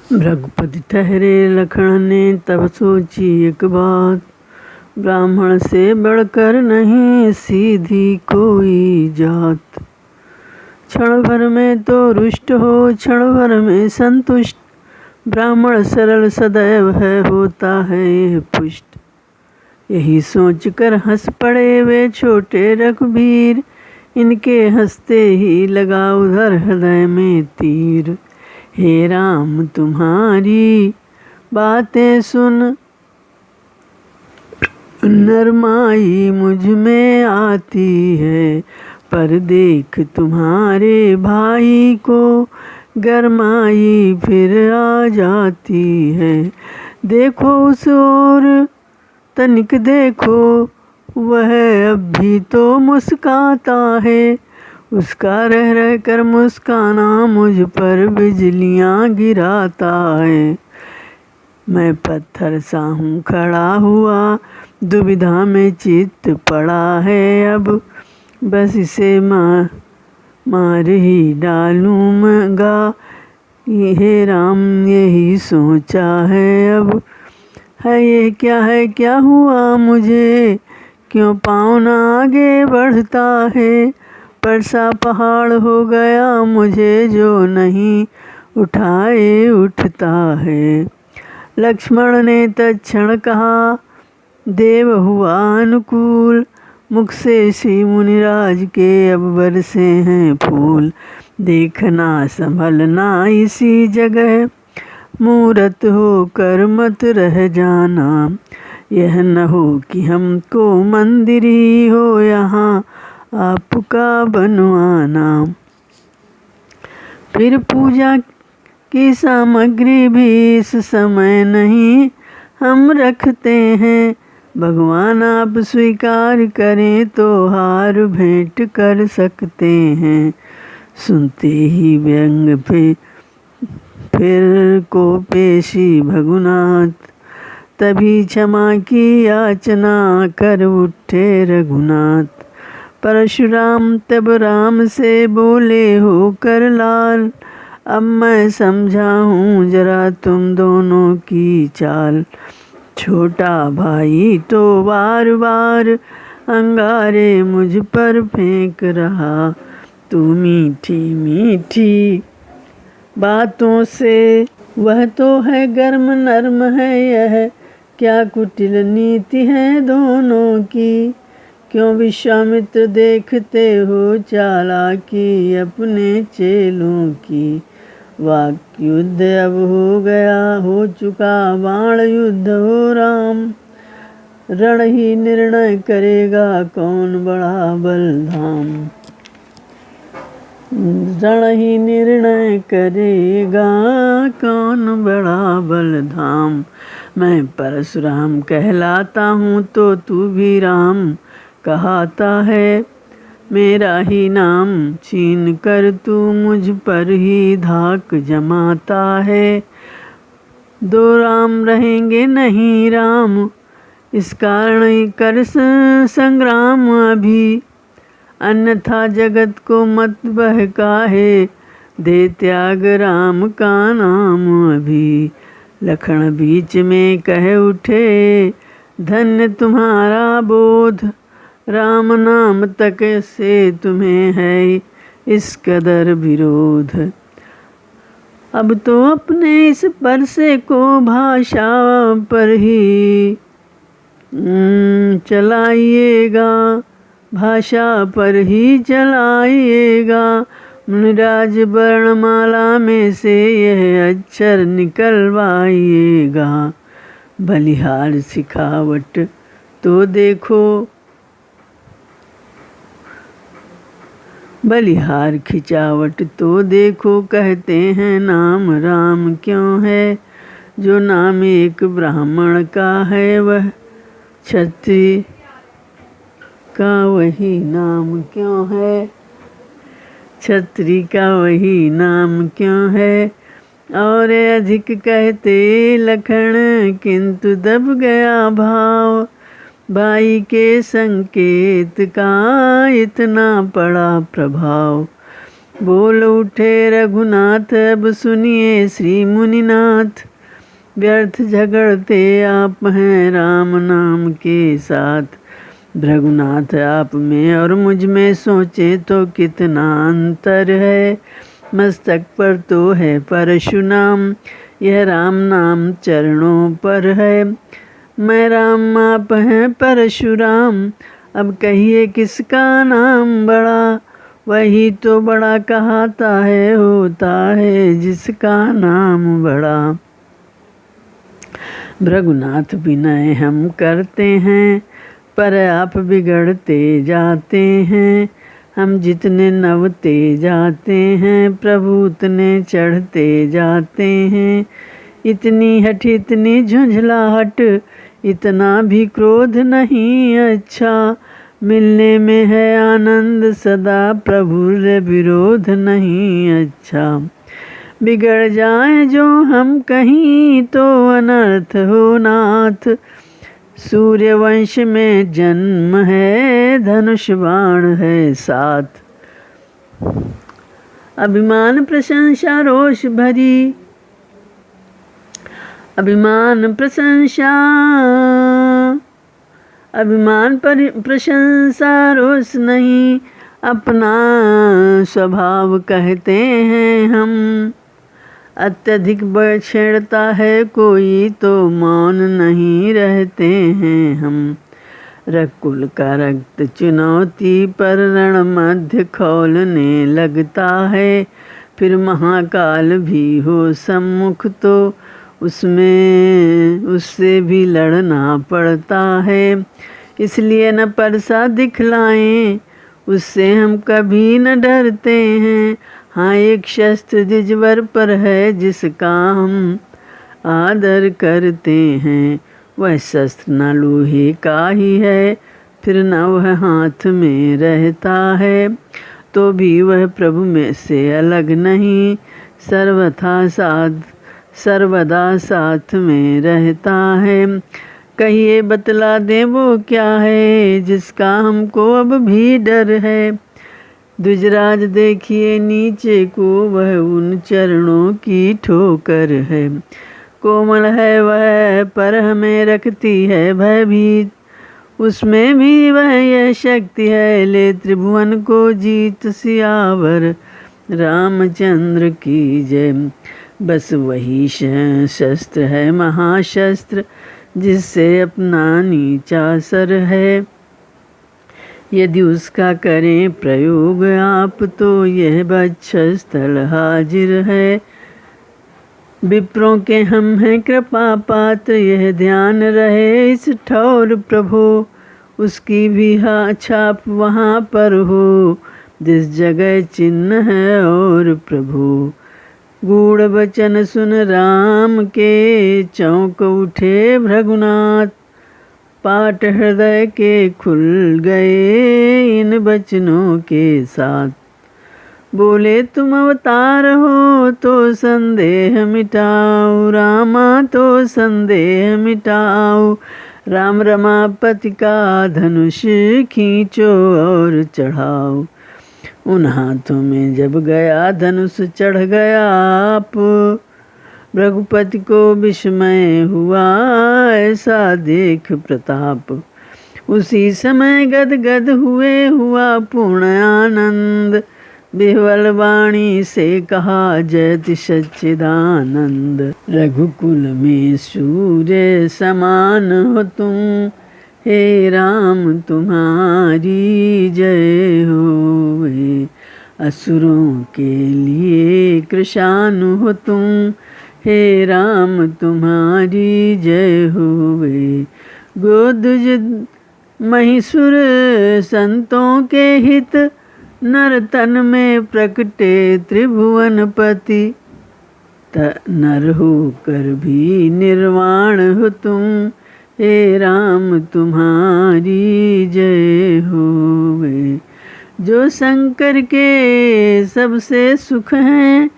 रघुपति ठहरे लखन ने तब सोची एक बात, ब्राह्मण से बढ़कर नहीं सीधी कोई जात। क्षण भर में तो रुष्ट हो, क्षण भर में संतुष्ट, ब्राह्मण सरल सदैव है होता है यह पुष्ट। यही सोच कर हंस पड़े वे छोटे रघुबीर, इनके हंसते ही लगा उधर हृदय में तीर। हे राम तुम्हारी बातें सुन नरमाई मुझ में आती है, पर देख तुम्हारे भाई को गरमाई फिर आ जाती है। देखो उस ओर तनिक देखो, वह अब भी तो मुस्काता है, उसका रह रह कर मुस्काना मुझ पर बिजलियाँ गिराता है। मैं पत्थर सा हूँ खड़ा हुआ, दुविधा में चित्त पड़ा है अब, बस इसे मार ही डालूँगा। हे राम यही सोचा है अब, है ये क्या हुआ मुझे, क्यों पाँव न आगे बढ़ता है। पर सा पहाड़ हो गया मुझे जो नहीं उठाए उठता है। लक्ष्मण ने तत्क्षण कहा, देव हुआ अनुकूल, मुख से श्री मुनिराज के अब बरसे हैं फूल। देखना संभलना इसी जगह, मूरत होकर मत रह जाना, यह न हो कि हमको मंदिर ही हो यहाँ आपका बनवाना। फिर पूजा की सामग्री भी इस समय नहीं हम रखते हैं, भगवान आप स्वीकार करें तो हार भेंट कर सकते हैं। सुनते ही व्यंग फिर को पेशी भगुनाथ, तभी क्षमा की याचना कर उठे रघुनाथ। परशुराम तब राम से बोले होकर लाल, अब मैं समझा हूँ जरा तुम दोनों की चाल। छोटा भाई तो बार बार अंगारे मुझ पर फेंक रहा, तू मीठी मीठी बातों से, वह तो है गर्म नर्म है यह, क्या कुटिल नीति है दोनों की। क्यों विश्वामित्र देखते हो चालाकी अपने चेलों की। वाक युद्ध अब हो गया हो चुका बाण युद्ध हो राम, रण ही निर्णय करेगा कौन बड़ा बलधाम। रण ही निर्णय करेगा कौन बड़ा बलधाम। मैं परशुराम कहलाता हूँ तो तू भी राम कहाता है, मेरा ही नाम छीन कर तू मुझ पर ही धाक जमाता है। दो राम रहेंगे नहीं राम, इस कारण कर संग्राम अभी, अन्यथा जगत को मत बहकाहे, दे त्याग राम का नाम अभी। लखन बीच में कह उठे, धन्य तुम्हारा बोध, राम नाम तक से तुम्हें है इस कदर विरोध। अब तो अपने इस परसे को भाषा पर ही चलाइएगा, भाषा पर ही चलाइएगा। मुनिराज वर्णमाला में से यह अक्षर निकलवाइएगा। बलिहार सिखावट तो देखो, बलिहार खिंचावट तो देखो, कहते हैं नाम राम क्यों है। जो नाम एक ब्राह्मण का है वह क्षत्रिय का वही नाम क्यों है, क्षत्रिय का वही नाम क्यों है। और अधिक कहते लखन किंतु दब गया भाव, भाई के संकेत का इतना पड़ा प्रभाव। बोल उठे रघुनाथ अब सुनिए श्री मुनिनाथ, व्यर्थ झगड़ते आप हैं राम नाम के साथ। रघुनाथ आप में और मुझ में सोचे तो कितना अंतर है, मस्तक पर तो है परशुनाम, यह राम नाम चरणों पर है। मैं राम आप हैं परशुराम, अब कहिए किसका नाम बड़ा, वही तो बड़ा कहाता है होता है जिसका नाम बड़ा। रघुनाथ विनय हम करते हैं, पर आप बिगड़ते जाते हैं। हम जितने नवते जाते हैं, प्रभु उतने चढ़ते जाते हैं। इतनी हठ इतनी झुंझलाहट, इतना भी क्रोध नहीं अच्छा। मिलने में है आनंद सदा, प्रभु रे विरोध नहीं अच्छा। बिगड़ जाए जो हम कहीं तो अनर्थ हो नाथ, सूर्यवंश में जन्म है धनुष बाण है साथ। अभिमान प्रशंसा रोष भरी, अभिमान प्रशंसा, अभिमान प्रशंसा रोष नहीं, अपना स्वभाव कहते हैं हम। अत्यधिक छेड़ता है कोई तो मौन नहीं रहते हैं हम। रकुल का रक्त चुनौती पर रण मध्य खौलने लगता है, फिर महाकाल भी हो सम्मुख तो उससे भी लड़ना पड़ता है। इसलिए न परसा दिखलाएं, उससे हम कभी न डरते हैं। हाँ एक शस्त्र जिजवर पर है जिसका हम आदर करते हैं, वह शस्त्र न लोहे का ही है, फिर न वह हाथ में रहता है, तो भी वह प्रभु में से अलग नहीं, सर्वदा साथ में रहता है। कहिए बतला दे वो क्या है, जिसका हमको अब भी डर है। द्विजराज देखिए नीचे को, वह उन चरणों की ठोकर है। कोमल है वह पर हमें रखती है भयभीत, उसमें भी वह यह शक्ति है, ले त्रिभुवन को जीत सियावर रामचंद्र की जय। बस वही शस्त्र है महाशस्त्र, जिससे अपना नीचा सर है। यदि उसका करें प्रयोग आप, तो यह वक्षस्थल हाजिर है। विप्रों के हम हैं कृपा पात्र, यह ध्यान रहे इस ठौर प्रभु। उसकी भी छाप वहाँ पर हो, जिस जगह चिन्ह है और प्रभु। गूढ़ वचन सुन राम के, चौंक उठे रघुनाथ, पाट हृदय के खुल गए इन वचनों के साथ। बोले तुम अवतार हो तो संदेह मिटाओ, रामा तो संदेह मिटाओ। राम रमापति का धनुष खींचो और चढ़ाओ। उन हाथों में जब गया धनुष चढ़ गया आप, रघुपति को विस्मय हुआ ऐसा देख प्रताप। उसी समय गदगद हुआ पूर्ण आनंद, बिह्वल वाणी से कहा जयति सच्चिदानंद। रघुकुल में सूर्य समान हो तुम, हे राम तुम्हारी जय होवे। असुरों के लिए कृशानु हो तुम, हे राम तुम्हारी जय होवे। गोदुज महिषुर संतों के हित, नर तन में प्रकटे त्रिभुवनपति। नर होकर भी निर्वाण हो तुम, हे राम तुम्हारी जय होवे। जो शंकर के सबसे सुख हैं,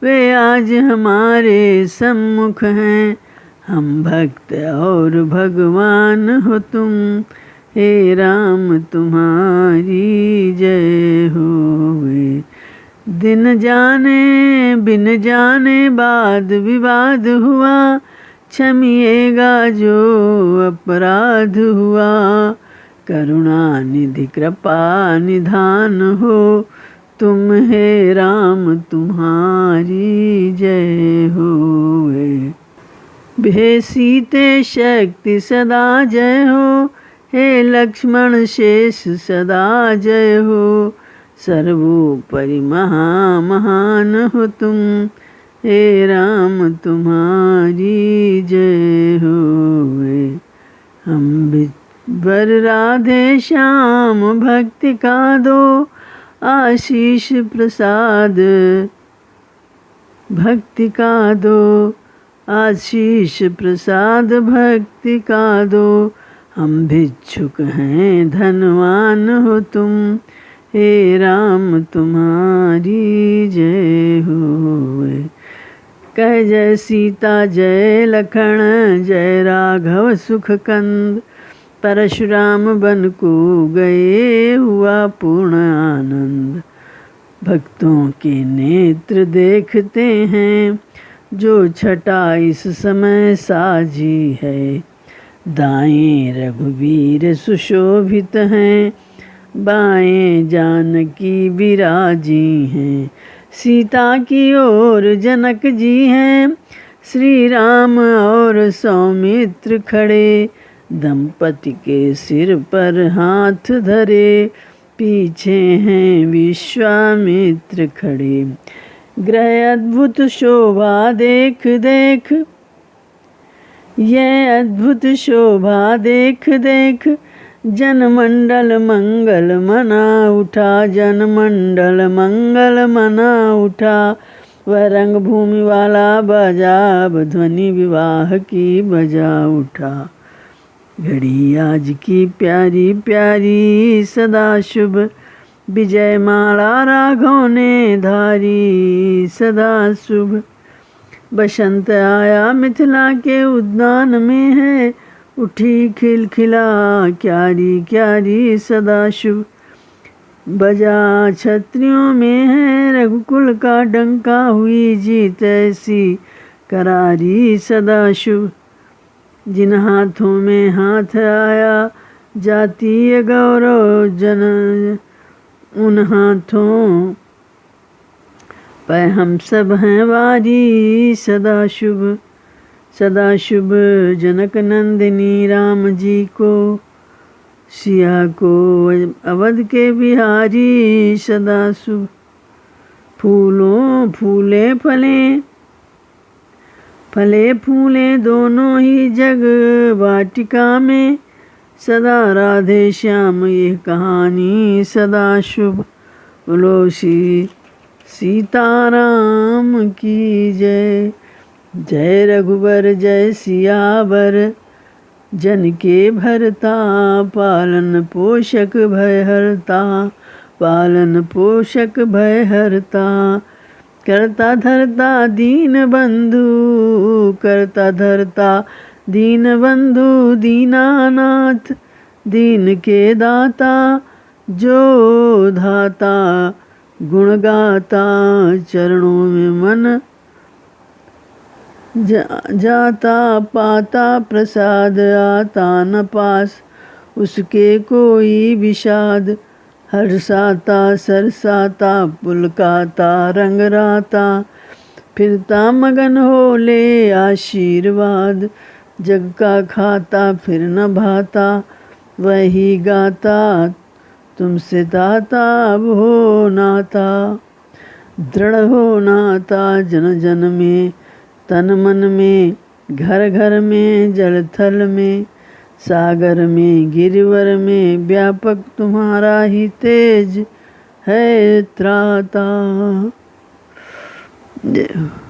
वे आज हमारे सम्मुख हैं। हम भक्त और भगवान हो तुम, हे राम तुम्हारी जय होवे। दिन जाने बिन जाने वाद विवाद हुआ, क्षमिएगा जो अपराध हुआ। करुणा निधि कृपा निधान हो, तुम हे राम तुम्हारी जय होवे। हे सीते शक्ति सदा जय हो, हे लक्ष्मण शेष सदा जय हो। सर्वोपरि महान हो तुम, हे राम तुम्हारी जय होवे। हम वर राधे श्याम भक्ति का दो, आशीष प्रसाद भक्ति का दो, आशीष प्रसाद भक्ति का दो। हम भिक्षुक हैं धनवान हो तुम, हे राम तुम्हारी जय होवे। कह जय सीता जय लखन, जय राघव सुख कंद। परशुराम बन को गए हुआ पूर्ण आनंद। भक्तों के नेत्र देखते हैं, जो छटा इस समय साजी है। दाएं रघुवीर सुशोभित हैं, बाएं जानकी विराजी हैं। सीता की ओर जनक जी हैं, श्री राम और सौमित्र खड़े। दंपति के सिर पर हाथ धरे, पीछे हैं विश्वामित्र खड़े। ग्रह अद्भुत शोभा देख देख, यह अद्भुत शोभा देख देख। जनमंडल मंगल मना उठा, जनमंडल मंगल मना उठा। वह रंग भूमि वाला बजा, अब ध्वनि विवाह की बजा उठा। घड़ी आज की प्यारी प्यारी सदा शुभ, विजय माला राघव ने धारी सदा शुभ। बसंत आया मिथिला के उद्यान में है, उठी खिलखिला क्यारी क्यारी सदा शुभ। बजा क्षत्रियों में है रघुकुल का डंका, हुई जीत ऐसी करारी सदा शुभ। जिन हाथों में हाथ आया जातीय गौरव जन, उन हाथों पर हम सब हैं वारी सदा शुभ। सदा शुभ जनक नंदिनी राम जी को, सिया को अवध के बिहारी सदा शुभ। फूलों फूले फले, फले फूले दोनों ही जग वाटिका में। सदा राधे श्याम ये कहानी सदा शुभ। बोलो श्री सीताराम की जय। जय रघुबर जय सियावर, जन के भरता पालन पोषक भय हरता। पालन पोषक भय हरता, करता धरता दीन बंधु। करता धरता दीन बंधु दीनानाथ। दीन के दाता जो धाता, गुण गाता चरणों में मन जाता। पाता प्रसाद आता न पास, उसके कोई विषाद। हर्षाता सरसाता पुलकाता रंगराता। फिरता मगन हो ले आशीर्वाद, जग का खाता फिर न भाता। वही गाता तुमसे दाता अब हो नाता। दृढ़ हो नाता जन जन में, तन मन में, घर घर में, जल थल में, सागर में, गिरिवर में। व्यापक तुम्हारा ही तेज है त्राता। जय हो।